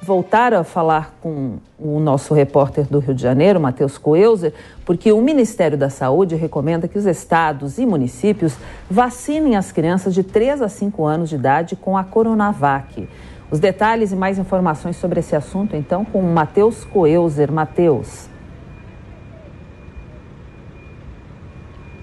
voltar a falar com o nosso repórter do Rio de Janeiro, Matheus Coelzer, porque o Ministério da Saúde recomenda que os estados e municípios vacinem as crianças de 3 a 5 anos de idade com a Coronavac. Os detalhes e mais informações sobre esse assunto, então, com o Matheus Coelzer. Matheus.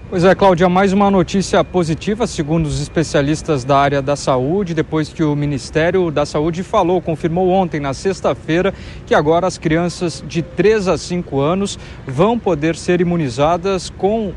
Pois é, Cláudia, mais uma notícia positiva, segundo os especialistas da área da saúde, depois que o Ministério da Saúde confirmou ontem, na sexta-feira, que agora as crianças de 3 a 5 anos vão poder ser imunizadas com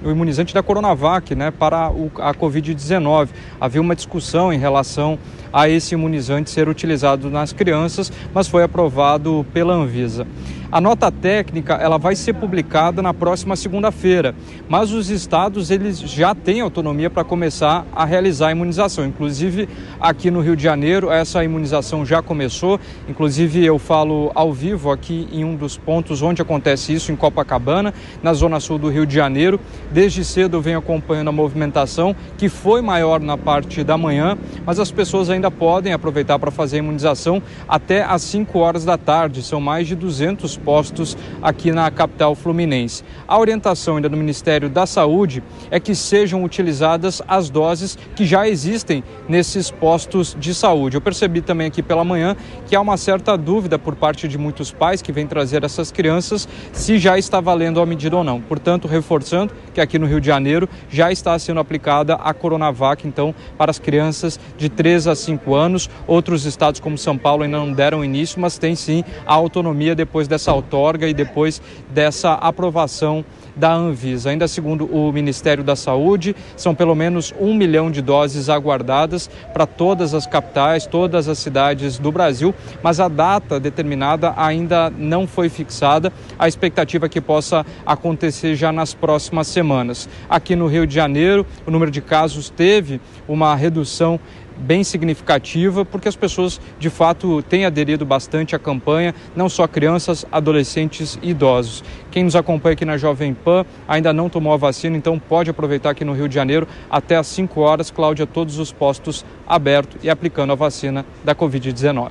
o imunizante da Coronavac, para a Covid-19. Havia uma discussão em relação a esse imunizante ser utilizado nas crianças, mas foi aprovado pela Anvisa. A nota técnica ela vai ser publicada na próxima segunda-feira, mas os estados eles já têm autonomia para começar a realizar a imunização. Inclusive, aqui no Rio de Janeiro, essa imunização já começou. Inclusive, eu falo ao vivo aqui em um dos pontos onde acontece isso, em Copacabana, na zona sul do Rio de Janeiro. Desde cedo eu venho acompanhando a movimentação, que foi maior na parte da manhã, mas as pessoas ainda podem aproveitar para fazer a imunização até às 5 horas da tarde. São mais de 200 postos aqui na capital fluminense. A orientação ainda do Ministério da Saúde é que sejam utilizadas as doses que já existem nesses postos de saúde. Eu percebi também aqui pela manhã que há uma certa dúvida por parte de muitos pais que vêm trazer essas crianças se já está valendo a medida ou não. Portanto, reforçando que aqui no Rio de Janeiro já está sendo aplicada a Coronavac, então, para as crianças de 3 a 5 anos. Outros estados como São Paulo ainda não deram início, mas tem sim a autonomia depois dessa outorga e depois dessa aprovação da Anvisa. Ainda segundo o Ministério da Saúde, são pelo menos 1 milhão de doses aguardadas para todas as capitais, todas as cidades do Brasil, mas a data determinada ainda não foi fixada. A expectativa é que possa acontecer já nas próximas semanas. Aqui no Rio de Janeiro, o número de casos teve uma redução bem significativa, porque as pessoas de fato têm aderido bastante à campanha, não só crianças, adolescentes e idosos. Quem nos acompanha aqui na Jovem Pan ainda não tomou a vacina, então pode aproveitar aqui no Rio de Janeiro até às 5 horas, Cláudia, todos os postos abertos e aplicando a vacina da Covid-19.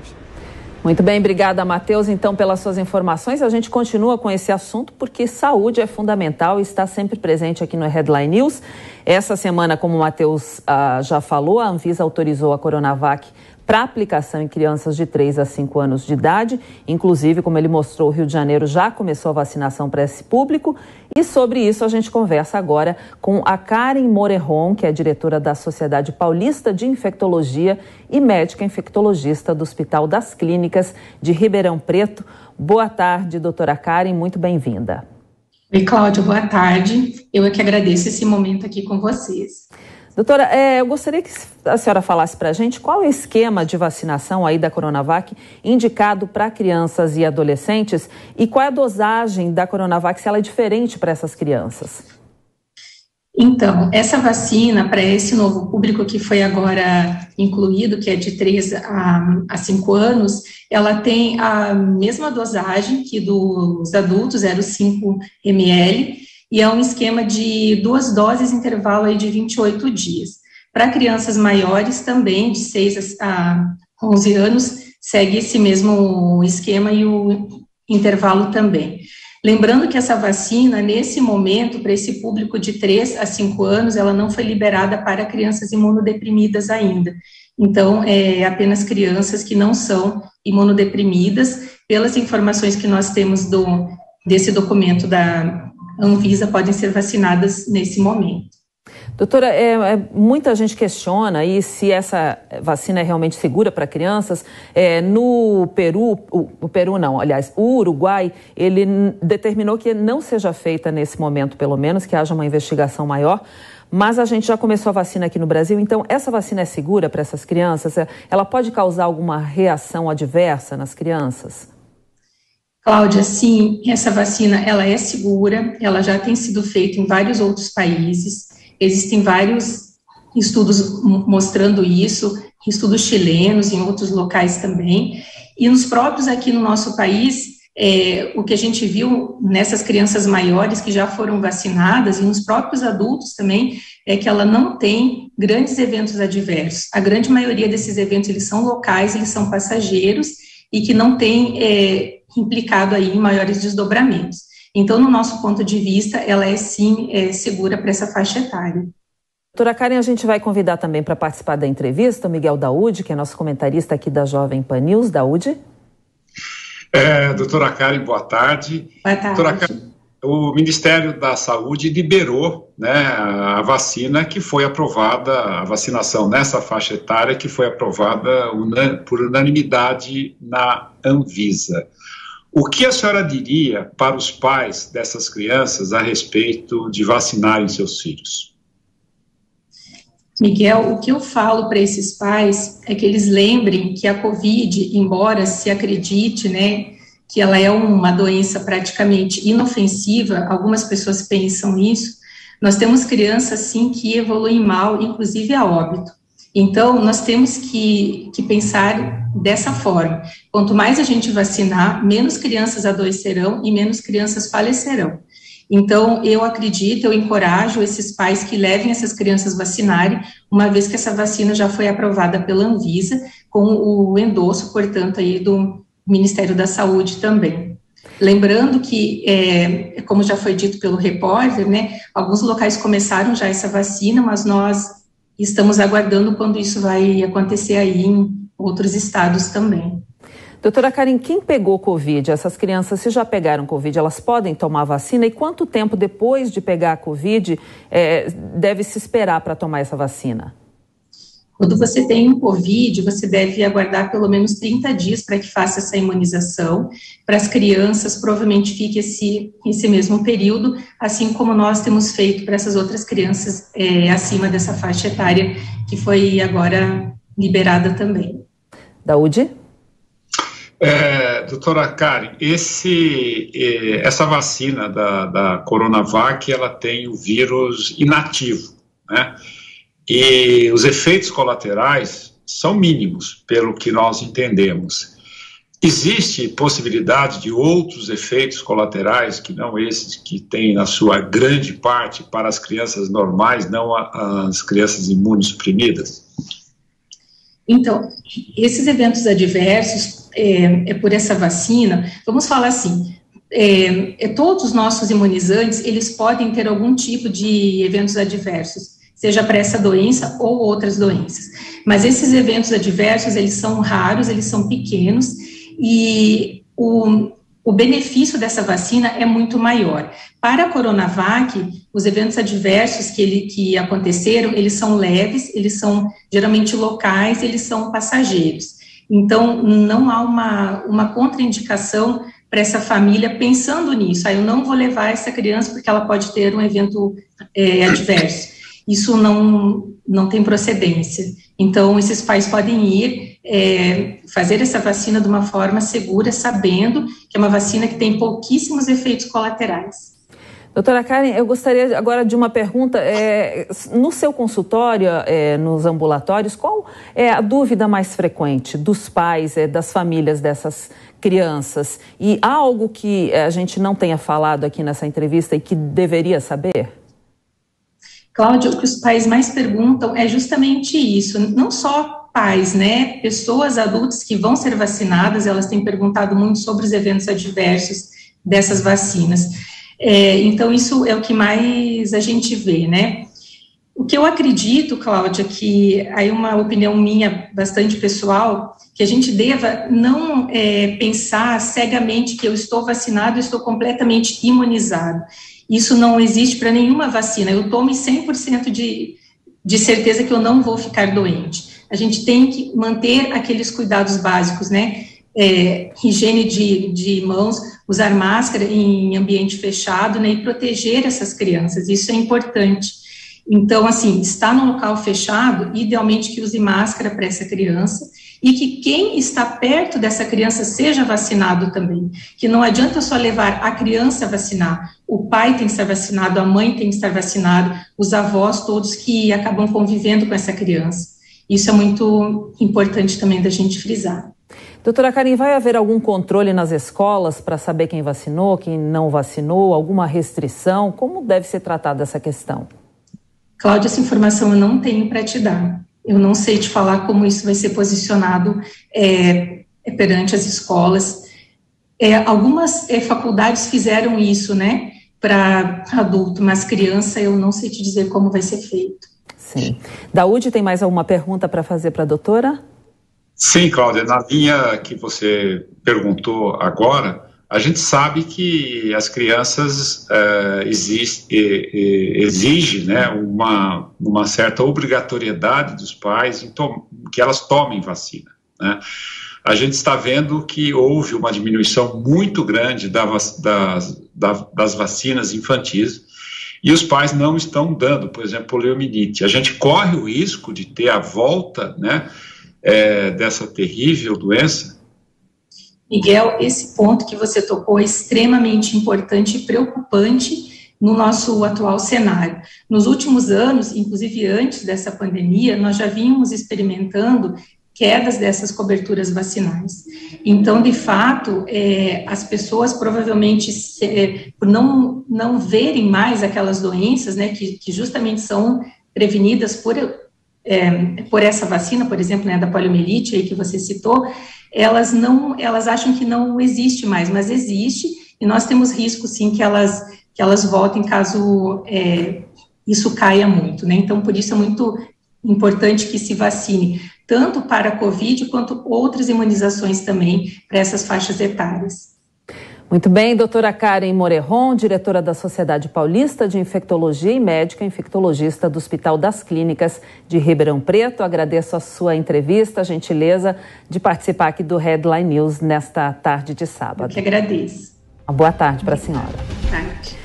Muito bem, obrigada, Matheus, então, pelas suas informações. A gente continua com esse assunto porque saúde é fundamental e está sempre presente aqui no Headline News. Essa semana, como o Matheus já falou, a Anvisa autorizou a Coronavac para aplicação em crianças de 3 a 5 anos de idade. Inclusive, como ele mostrou, o Rio de Janeiro já começou a vacinação para esse público. E sobre isso a gente conversa agora com a Karen Morejon, que é diretora da Sociedade Paulista de Infectologia e médica infectologista do Hospital das Clínicas de Ribeirão Preto. Boa tarde, doutora Karen, muito bem-vinda. Oi, Cláudia, boa tarde. Eu é que agradeço esse momento aqui com vocês. Doutora, eu gostaria que a senhora falasse para a gente qual é o esquema de vacinação aí da Coronavac indicado para crianças e adolescentes e qual é a dosagem da Coronavac, se ela é diferente para essas crianças. Então, essa vacina para esse novo público que foi agora incluído, que é de 3 a 5 anos, ela tem a mesma dosagem que dos adultos, 0,5 ml, e é um esquema de 2 doses, intervalo aí de 28 dias. Para crianças maiores também, de 6 a 11 anos, segue esse mesmo esquema e o intervalo também. Lembrando que essa vacina, nesse momento, para esse público de 3 a 5 anos, ela não foi liberada para crianças imunodeprimidas ainda. Então, é apenas crianças que não são imunodeprimidas. Pelas informações que nós temos desse documento da Anvisa, podem ser vacinadas nesse momento. Doutora, muita gente questiona aí se essa vacina é realmente segura para crianças. No Peru, o Uruguai, ele determinou que não seja feita nesse momento, pelo menos, que haja uma investigação maior. Mas a gente já começou a vacina aqui no Brasil, então essa vacina é segura para essas crianças? Ela pode causar alguma reação adversa nas crianças? Cláudia, sim, essa vacina ela é segura, ela já tem sido feita em vários outros países, existem vários estudos mostrando isso, estudos chilenos, em outros locais também, e nos próprios aqui no nosso país, o que a gente viu nessas crianças maiores que já foram vacinadas, e nos próprios adultos também, é que ela não tem grandes eventos adversos. A grande maioria desses eventos, eles são locais, eles são passageiros, e que não tem implicado aí em maiores desdobramentos. Então, no nosso ponto de vista, ela é sim segura para essa faixa etária. Doutora Karen, a gente vai convidar também para participar da entrevista o Miguel Daúde, que é nosso comentarista aqui da Jovem Pan News. Daúde? Doutora Karen, boa tarde. Boa tarde. Doutora Karen, o Ministério da Saúde liberou, né, a vacina que foi aprovada, a vacinação nessa faixa etária que foi aprovada por unanimidade na Anvisa. O que a senhora diria para os pais dessas crianças a respeito de vacinarem seus filhos? Miguel, o que eu falo para esses pais é que eles lembrem que a Covid, embora se acredite, né, que ela é uma doença praticamente inofensiva, algumas pessoas pensam nisso, nós temos crianças, sim, que evoluem mal, inclusive a óbito. Então, nós temos que pensar dessa forma. Quanto mais a gente vacinar, menos crianças adoecerão e menos crianças falecerão. Então, eu acredito, eu encorajo esses pais que levem essas crianças vacinarem, uma vez que essa vacina já foi aprovada pela Anvisa, com o endosso, portanto, aí do Ministério da Saúde também. Lembrando que, como já foi dito pelo repórter, né, alguns locais começaram já essa vacina, mas nós estamos aguardando quando isso vai acontecer aí em outros estados também. Doutora Karen, quem pegou Covid, essas crianças, se já pegaram Covid, elas podem tomar vacina? E quanto tempo depois de pegar a Covid deve se esperar para tomar essa vacina? Quando você tem um Covid, você deve aguardar pelo menos 30 dias para que faça essa imunização. Para as crianças, provavelmente fique esse mesmo período, assim como nós temos feito para essas outras crianças acima dessa faixa etária, que foi agora liberada também. Daúde? Doutora Karen, essa vacina da Coronavac, ela tem o vírus inativo, né? E os efeitos colaterais são mínimos, pelo que nós entendemos. Existe possibilidade de outros efeitos colaterais, que não esses que tem na sua grande parte para as crianças normais, não as crianças imunossuprimidas? Então, esses eventos adversos, por essa vacina, vamos falar assim, todos os nossos imunizantes, eles podem ter algum tipo de eventos adversos, seja para essa doença ou outras doenças. Mas esses eventos adversos, eles são raros, eles são pequenos, e o benefício dessa vacina é muito maior. Para a Coronavac, os eventos adversos que aconteceram, eles são leves, eles são geralmente locais, eles são passageiros. Então, não há uma contraindicação para essa família pensando nisso. Eu não vou levar essa criança porque ela pode ter um evento adverso. Isso não tem procedência. Então, esses pais podem ir fazer essa vacina de uma forma segura, sabendo que é uma vacina que tem pouquíssimos efeitos colaterais. Doutora Karen, eu gostaria agora de uma pergunta. No seu consultório, nos ambulatórios, qual é a dúvida mais frequente dos pais, das famílias dessas crianças? E há algo que a gente não tenha falado aqui nessa entrevista e que deveria saber? Cláudia, o que os pais mais perguntam é justamente isso, não só pais, né, pessoas adultas que vão ser vacinadas, elas têm perguntado muito sobre os eventos adversos dessas vacinas, então isso é o que mais a gente vê, né. O que eu acredito, Cláudia, que aí uma opinião minha bastante pessoal, que a gente deva não pensar cegamente que eu estou vacinado, eu estou completamente imunizado. Isso não existe para nenhuma vacina. Eu tomo 100% de certeza que eu não vou ficar doente. A gente tem que manter aqueles cuidados básicos, né? Higiene de mãos, usar máscara em ambiente fechado, né? E proteger essas crianças. Isso é importante. Então, assim, estar num local fechado, idealmente que use máscara para essa criança e que quem está perto dessa criança seja vacinado também. Que não adianta só levar a criança a vacinar, o pai tem que estar vacinado, a mãe tem que estar vacinado, os avós todos que acabam convivendo com essa criança. Isso é muito importante também da gente frisar. Doutora Karen, vai haver algum controle nas escolas para saber quem vacinou, quem não vacinou, alguma restrição? Como deve ser tratada essa questão? Cláudia, essa informação eu não tenho para te dar. Eu não sei te falar como isso vai ser posicionado perante as escolas. Algumas faculdades fizeram isso, né, para adulto, mas criança eu não sei te dizer como vai ser feito. Sim. Daúde, tem mais alguma pergunta para fazer para a doutora? Sim, Cláudia, na linha que você perguntou agora, a gente sabe que as crianças exigem, né, uma certa obrigatoriedade dos pais em que elas tomem vacina, né? A gente está vendo que houve uma diminuição muito grande das vacinas infantis e os pais não estão dando, por exemplo, poliomielite. A gente corre o risco de ter a volta, né, dessa terrível doença. Miguel, esse ponto que você tocou é extremamente importante e preocupante no nosso atual cenário. Nos últimos anos, inclusive antes dessa pandemia, nós já vínhamos experimentando quedas dessas coberturas vacinais. Então, de fato, as pessoas provavelmente, por não verem mais aquelas doenças, né, que justamente são prevenidas por essa vacina, por exemplo, né, da poliomielite aí que você citou, elas acham que não existe mais, mas existe, e nós temos risco, sim, que elas voltem caso isso caia muito, né? Então, por isso é muito importante que se vacine, tanto para a Covid, quanto outras imunizações também para essas faixas etárias. Muito bem, doutora Karen Morejon, diretora da Sociedade Paulista de Infectologia e médica infectologista do Hospital das Clínicas de Ribeirão Preto. Agradeço a sua entrevista, a gentileza de participar aqui do Headline News nesta tarde de sábado. Eu que agradeço. Uma boa tarde para a senhora. Boa tarde.